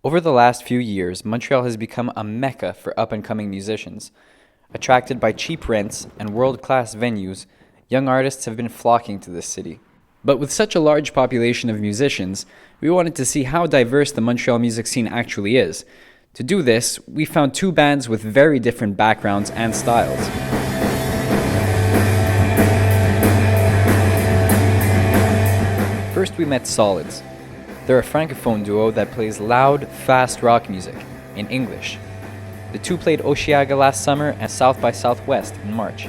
Over the last few years, Montreal has become a mecca for up-and-coming musicians. Attracted by cheap rents and world-class venues, young artists have been flocking to this city. But with such a large population of musicians, we wanted to see how diverse the Montreal music scene actually is. To do this, we found two bands with very different backgrounds and styles. First, we met Solids. They're a francophone duo that plays loud, fast rock music in English. The two played Osheaga last summer and South by Southwest in March.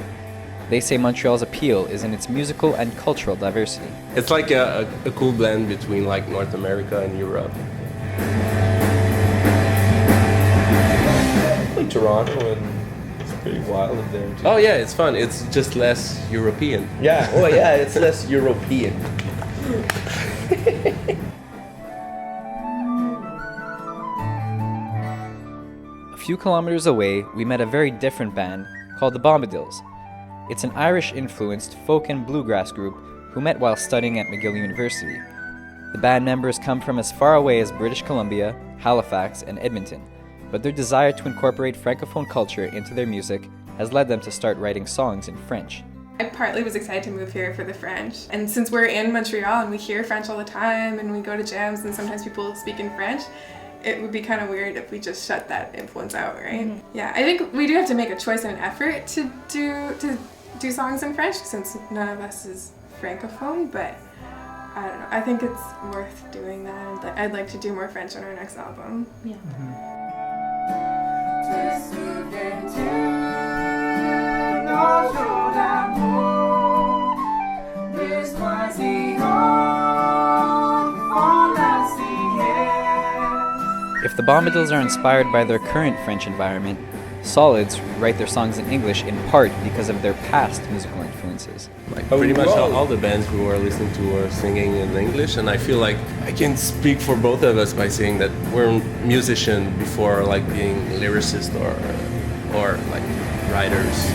They say Montreal's appeal is in its musical and cultural diversity. It's like a cool blend between like North America and Europe. Like Toronto, and it's pretty wild up there too. Oh yeah, it's fun. It's just less European. Yeah, oh yeah, it's less European. A few kilometers away, we met a very different band called the Bombadils. It's an Irish-influenced folk and bluegrass group who met while studying at McGill University. The band members come from as far away as British Columbia, Halifax, and Edmonton, but their desire to incorporate francophone culture into their music has led them to start writing songs in French. I partly was excited to move here for the French, and since we're in Montreal and we hear French all the time and we go to jams and sometimes people speak in French, it would be kind of weird if we just shut that influence out, right? Mm-hmm. Yeah, I think we do have to make a choice and an effort to do songs in French since none of us is francophone, but I don't know, I think it's worth doing that. I'd like to do more French on our next album. Yeah. If the Bombadils are inspired by their current French environment, Solids write their songs in English in part because of their past musical influences. Like pretty much all the bands we were listening to were singing in English, and I feel like I can speak for both of us by saying that we're musicians before like being lyricists or like writers.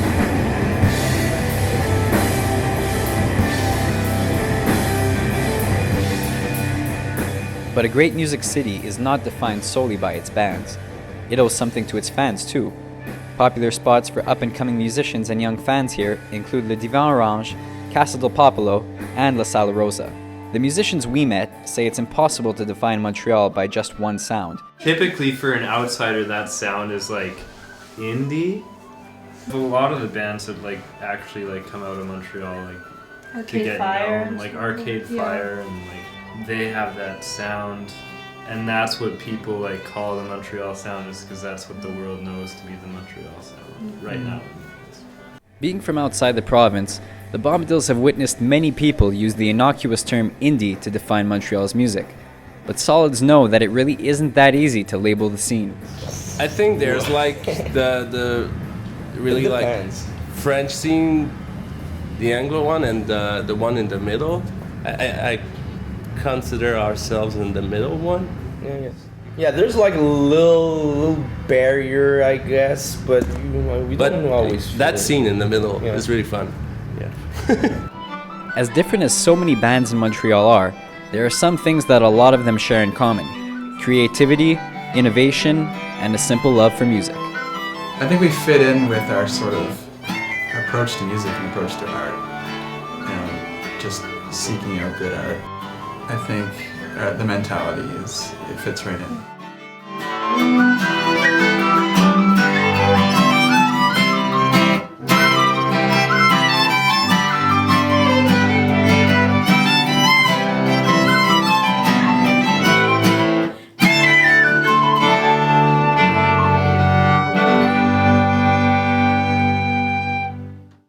But a great music city is not defined solely by its bands. It owes something to its fans too. Popular spots for up-and-coming musicians and young fans here include Le Divan Orange, Casa del Popolo, and La Sala Rosa. The musicians we met say it's impossible to define Montreal by just one sound. Typically for an outsider, that sound is like indie. A lot of the bands that like actually like come out of Montreal like Arcade to get Fire, known, like Arcade Fire, and like they have that sound, and that's what people like call the Montreal sound, is because that's what the world knows to be the Montreal sound right now. Being from outside the province, the Bombadils have witnessed many people use the innocuous term indie to define Montreal's music. But Solids know that it really isn't that easy to label the scene. I think there's like the really like French scene, the Anglo one, and the one in the middle. I consider ourselves in the middle one. Yeah, there's like a little barrier, I guess, but we don't always. That scene in the middle is really fun. Yeah. As different as so many bands in Montreal are, there are some things that a lot of them share in common: creativity, innovation, and a simple love for music. I think we fit in with our sort of approach to music and approach to art. Just seeking out good art. I think the mentality it fits right in.